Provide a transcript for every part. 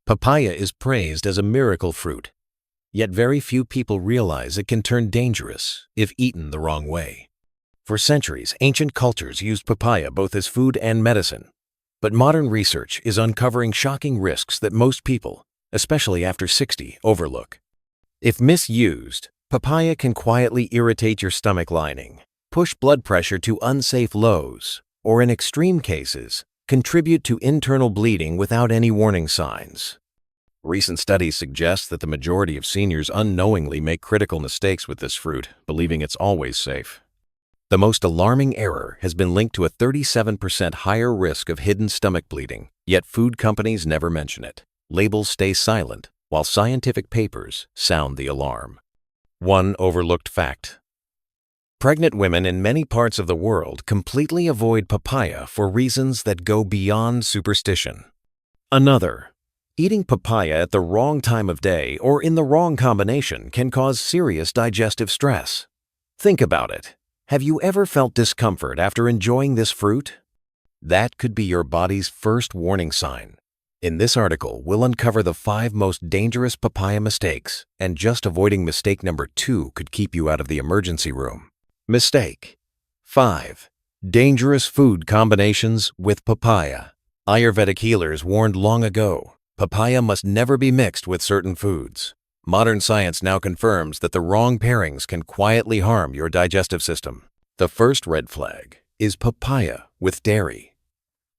Papaya is praised as a miracle fruit, yet very few people realize it can turn dangerous if eaten the wrong way. For centuries, ancient cultures used papaya both as food and medicine, but modern research is uncovering shocking risks that most people, especially after 60, overlook. If misused, papaya can quietly irritate your stomach lining, push blood pressure to unsafe lows, or in extreme cases, contribute to internal bleeding without any warning signs. Recent studies suggest that the majority of seniors unknowingly make critical mistakes with this fruit, believing it's always safe. The most alarming error has been linked to a 37% higher risk of hidden stomach bleeding, yet food companies never mention it. Labels stay silent, while scientific papers sound the alarm. One overlooked fact. Pregnant women in many parts of the world completely avoid papaya for reasons that go beyond superstition. Another. Eating papaya at the wrong time of day or in the wrong combination can cause serious digestive stress. Think about it. Have you ever felt discomfort after enjoying this fruit? That could be your body's first warning sign. In this article, we'll uncover the 5 most dangerous papaya mistakes, and just avoiding mistake number 2 could keep you out of the emergency room. Mistake 5. Dangerous food combinations with papaya. Ayurvedic healers warned long ago, papaya must never be mixed with certain foods. Modern science now confirms that the wrong pairings can quietly harm your digestive system. The first red flag is papaya with dairy.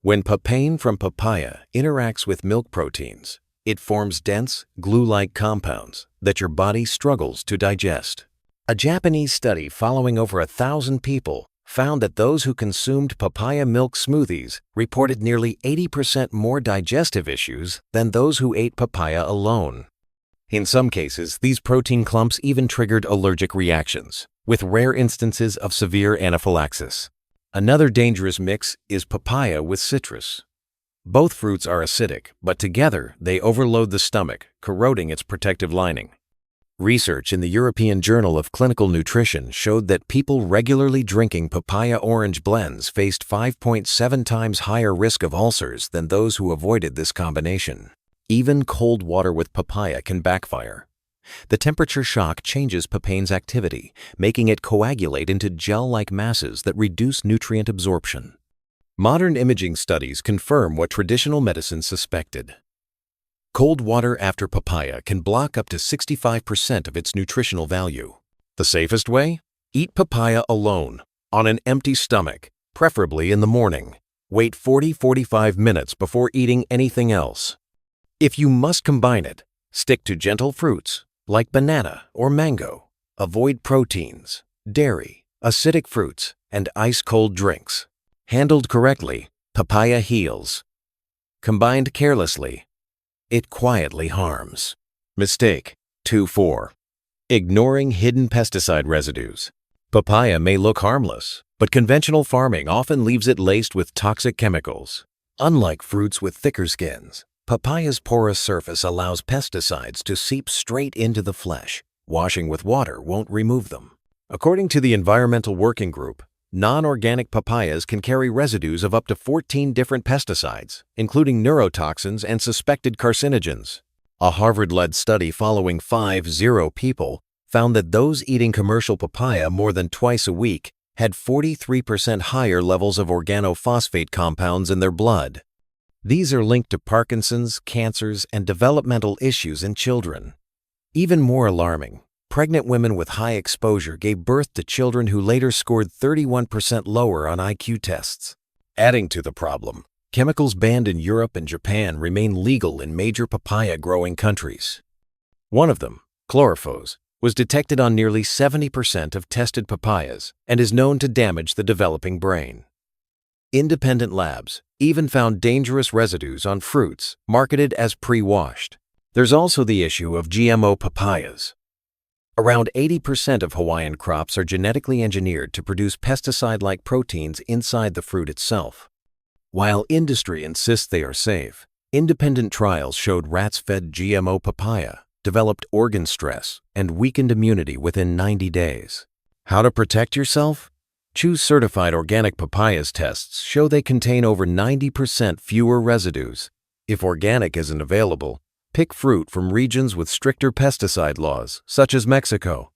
When papain from papaya interacts with milk proteins, it forms dense, glue-like compounds that your body struggles to digest. A Japanese study following over 1,000 people found that those who consumed papaya milk smoothies reported nearly 80% more digestive issues than those who ate papaya alone. In some cases, these protein clumps even triggered allergic reactions, with rare instances of severe anaphylaxis. Another dangerous mix is papaya with citrus. Both fruits are acidic, but together they overload the stomach, corroding its protective lining. Research in the European Journal of Clinical Nutrition showed that people regularly drinking papaya-orange blends faced 5.7 times higher risk of ulcers than those who avoided this combination. Even cold water with papaya can backfire. The temperature shock changes papain's activity, making it coagulate into gel-like masses that reduce nutrient absorption. Modern imaging studies confirm what traditional medicine suspected. Cold water after papaya can block up to 65% of its nutritional value. The safest way? Eat papaya alone, on an empty stomach, preferably in the morning. Wait 40-45 minutes before eating anything else. If you must combine it, stick to gentle fruits, like banana or mango. Avoid proteins, dairy, acidic fruits, and ice-cold drinks. Handled correctly, papaya heals. Combined carelessly, it quietly harms. Mistake 2-4. Ignoring hidden pesticide residues. Papaya may look harmless, but conventional farming often leaves it laced with toxic chemicals. Unlike fruits with thicker skins, papaya's porous surface allows pesticides to seep straight into the flesh. Washing with water won't remove them. According to the Environmental Working Group, non-organic papayas can carry residues of up to 14 different pesticides, including neurotoxins and suspected carcinogens. A Harvard-led study following 50 people found that those eating commercial papaya more than twice a week had 43% higher levels of organophosphate compounds in their blood. These are linked to Parkinson's, cancers, and developmental issues in children. Even more alarming, pregnant women with high exposure gave birth to children who later scored 31% lower on IQ tests. Adding to the problem, chemicals banned in Europe and Japan remain legal in major papaya-growing countries. One of them, chlorophos, was detected on nearly 70% of tested papayas and is known to damage the developing brain. Independent labs even found dangerous residues on fruits marketed as pre-washed. There's also the issue of GMO papayas. Around 80% of Hawaiian crops are genetically engineered to produce pesticide-like proteins inside the fruit itself. While industry insists they are safe, independent trials showed rats fed GMO papaya developed organ stress and weakened immunity within 90 days. How to protect yourself? Choose certified organic papayas. Tests show they contain over 90% fewer residues. If organic isn't available, Pick fruit from regions with stricter pesticide laws, such as Mexico.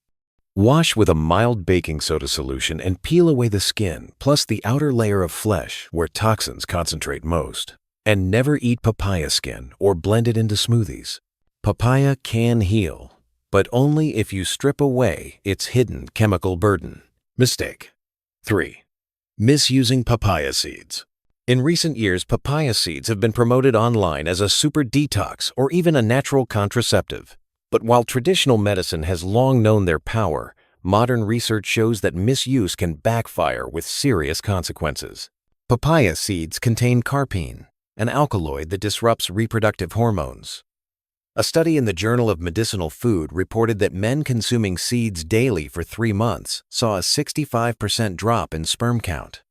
Wash with a mild baking soda solution and peel away the skin, plus the outer layer of flesh where toxins concentrate most. And never eat papaya skin or blend it into smoothies. Papaya can heal, but only if you strip away its hidden chemical burden. Mistake 3. Misusing papaya seeds. In recent years, papaya seeds have been promoted online as a super detox or even a natural contraceptive. But while traditional medicine has long known their power, modern research shows that misuse can backfire with serious consequences. Papaya seeds contain carpene, an alkaloid that disrupts reproductive hormones. A study in the Journal of Medicinal Food reported that men consuming seeds daily for 3 months saw a 65% drop in sperm count.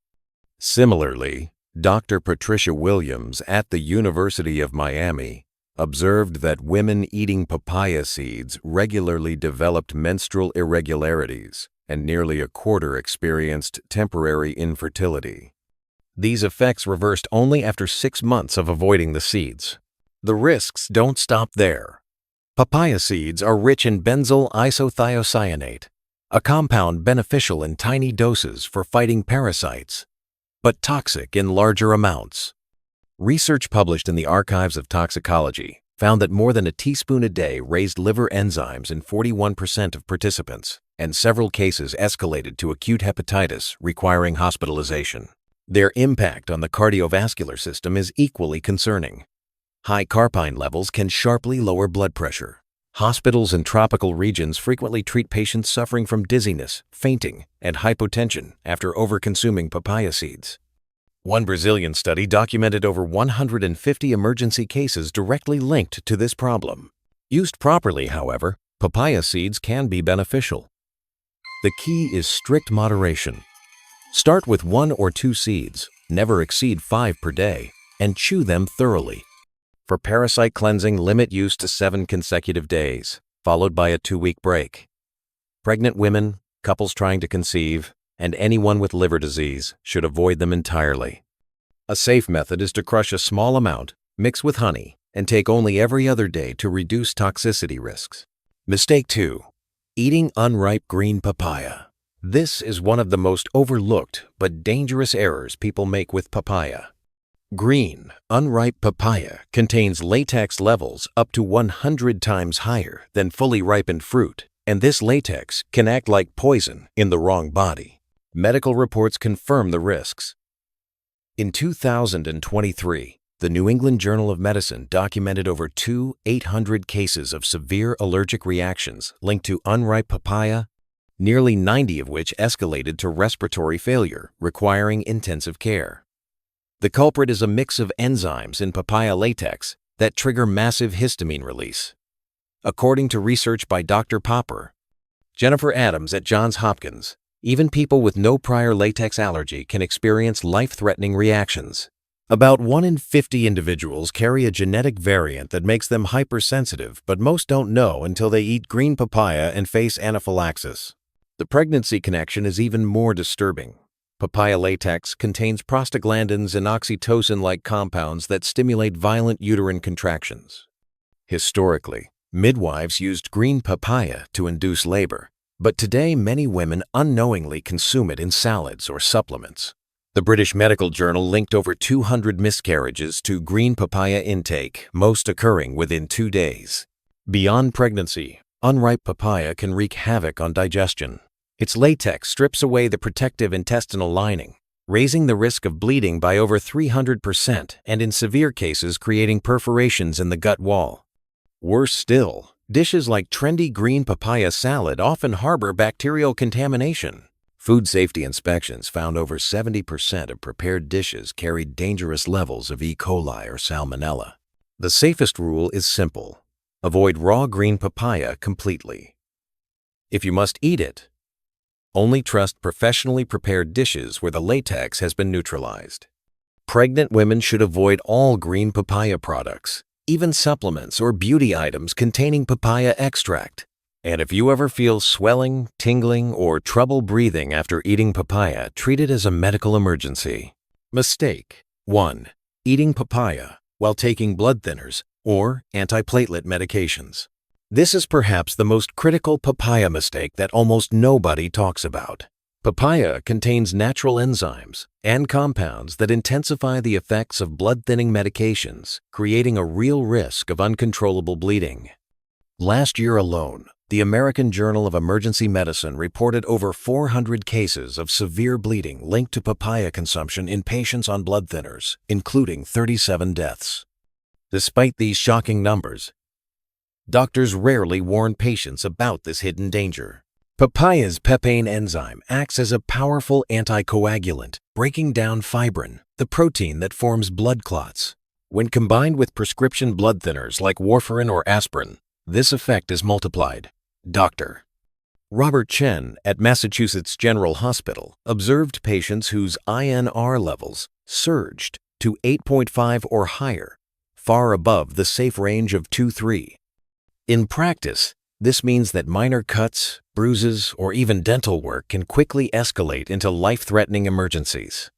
Similarly, Dr. Patricia Williams at the University of Miami observed that women eating papaya seeds regularly developed menstrual irregularities, and nearly a quarter experienced temporary infertility. These effects reversed only after 6 months of avoiding the seeds. The risks don't stop there. Papaya seeds are rich in benzyl isothiocyanate, a compound beneficial in tiny doses for fighting parasites, but toxic in larger amounts. Research published in the Archives of Toxicology found that more than a teaspoon a day raised liver enzymes in 41% of participants, and several cases escalated to acute hepatitis requiring hospitalization. Their impact on the cardiovascular system is equally concerning. High carpine levels can sharply lower blood pressure. Hospitals in tropical regions frequently treat patients suffering from dizziness, fainting, and hypotension after overconsuming papaya seeds. One Brazilian study documented over 150 emergency cases directly linked to this problem. Used properly, however, papaya seeds can be beneficial. The key is strict moderation. Start with 1 or 2 seeds, never exceed 5 per day, and chew them thoroughly. For parasite cleansing, limit use to 7 consecutive days, followed by a 2-week break. Pregnant women, couples trying to conceive, and anyone with liver disease should avoid them entirely. A safe method is to crush a small amount, mix with honey, and take only every other day to reduce toxicity risks. Mistake 2. Eating unripe green papaya. This is one of the most overlooked but dangerous errors people make with papaya. Green, unripe papaya contains latex levels up to 100 times higher than fully ripened fruit, and this latex can act like poison in the wrong body. Medical reports confirm the risks. In 2023, the New England Journal of Medicine documented over 800 cases of severe allergic reactions linked to unripe papaya, nearly 90 of which escalated to respiratory failure, requiring intensive care. The culprit is a mix of enzymes in papaya latex that trigger massive histamine release. According to research by Dr. Popper, Jennifer Adams at Johns Hopkins, even people with no prior latex allergy can experience life-threatening reactions. About 1 in 50 individuals carry a genetic variant that makes them hypersensitive, but most don't know until they eat green papaya and face anaphylaxis. The pregnancy connection is even more disturbing. Papaya latex contains prostaglandins and oxytocin-like compounds that stimulate violent uterine contractions. Historically, midwives used green papaya to induce labor, but today many women unknowingly consume it in salads or supplements. The British Medical Journal linked over 200 miscarriages to green papaya intake, most occurring within 2 days. Beyond pregnancy, unripe papaya can wreak havoc on digestion. Its latex strips away the protective intestinal lining, raising the risk of bleeding by over 300% and in severe cases creating perforations in the gut wall. Worse still, dishes like trendy green papaya salad often harbor bacterial contamination. Food safety inspections found over 70% of prepared dishes carried dangerous levels of E. coli or salmonella. The safest rule is simple: avoid raw green papaya completely. If you must eat it, only trust professionally prepared dishes where the latex has been neutralized. Pregnant women should avoid all green papaya products, even supplements or beauty items containing papaya extract. And if you ever feel swelling, tingling, or trouble breathing after eating papaya, treat it as a medical emergency. Mistake 1. Eating papaya while taking blood thinners, or antiplatelet medications. This is perhaps the most critical papaya mistake that almost nobody talks about. Papaya contains natural enzymes and compounds that intensify the effects of blood-thinning medications, creating a real risk of uncontrollable bleeding. Last year alone, the American Journal of Emergency Medicine reported over 400 cases of severe bleeding linked to papaya consumption in patients on blood thinners, including 37 deaths. Despite these shocking numbers, doctors rarely warn patients about this hidden danger. Papaya's papain enzyme acts as a powerful anticoagulant, breaking down fibrin, the protein that forms blood clots. When combined with prescription blood thinners like warfarin or aspirin, this effect is multiplied. Dr. Robert Chen at Massachusetts General Hospital observed patients whose INR levels surged to 8.5 or higher, far above the safe range of 2-3. In practice, this means that minor cuts, bruises, or even dental work can quickly escalate into life-threatening emergencies.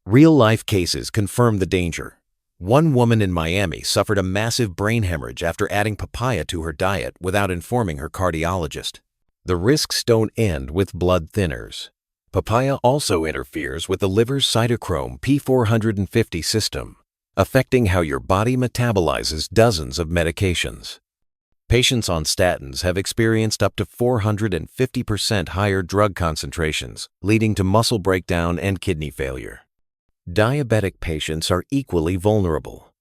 Real-life cases confirm the danger. One woman in Miami suffered a massive brain hemorrhage after adding papaya to her diet without informing her cardiologist. The risks don't end with blood thinners. Papaya also interferes with the liver's cytochrome P450 system, affecting how your body metabolizes dozens of medications. Patients on statins have experienced up to 450% higher drug concentrations, leading to muscle breakdown and kidney failure. Diabetic patients are equally vulnerable.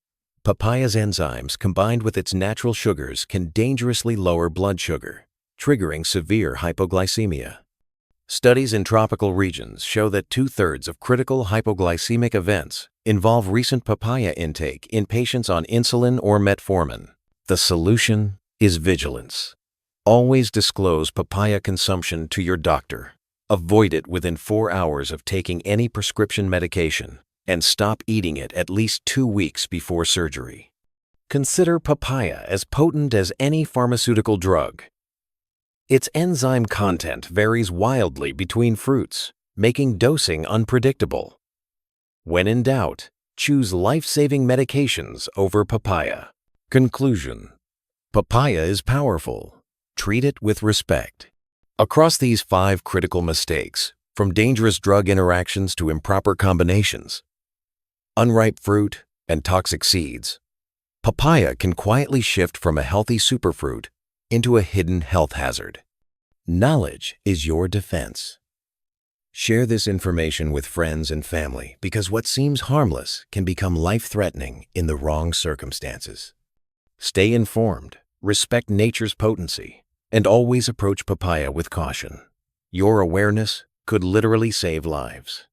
Papaya's enzymes, combined with its natural sugars, can dangerously lower blood sugar, triggering severe hypoglycemia. Studies in tropical regions show that 2/3 of critical hypoglycemic events involve recent papaya intake in patients on insulin or metformin. The solution is vigilance. Always disclose papaya consumption to your doctor. Avoid it within 4 hours of taking any prescription medication, and stop eating it at least 2 weeks before surgery. Consider papaya as potent as any pharmaceutical drug. Its enzyme content varies wildly between fruits, making dosing unpredictable. When in doubt, choose life-saving medications over papaya. Conclusion: papaya is powerful. Treat it with respect. Across these 5 critical mistakes, from dangerous drug interactions to improper combinations, unripe fruit, and toxic seeds, papaya can quietly shift from a healthy superfruit into a hidden health hazard. Knowledge is your defense. Share this information with friends and family because what seems harmless can become life-threatening in the wrong circumstances. Stay informed, respect nature's potency, and always approach papaya with caution. Your awareness could literally save lives.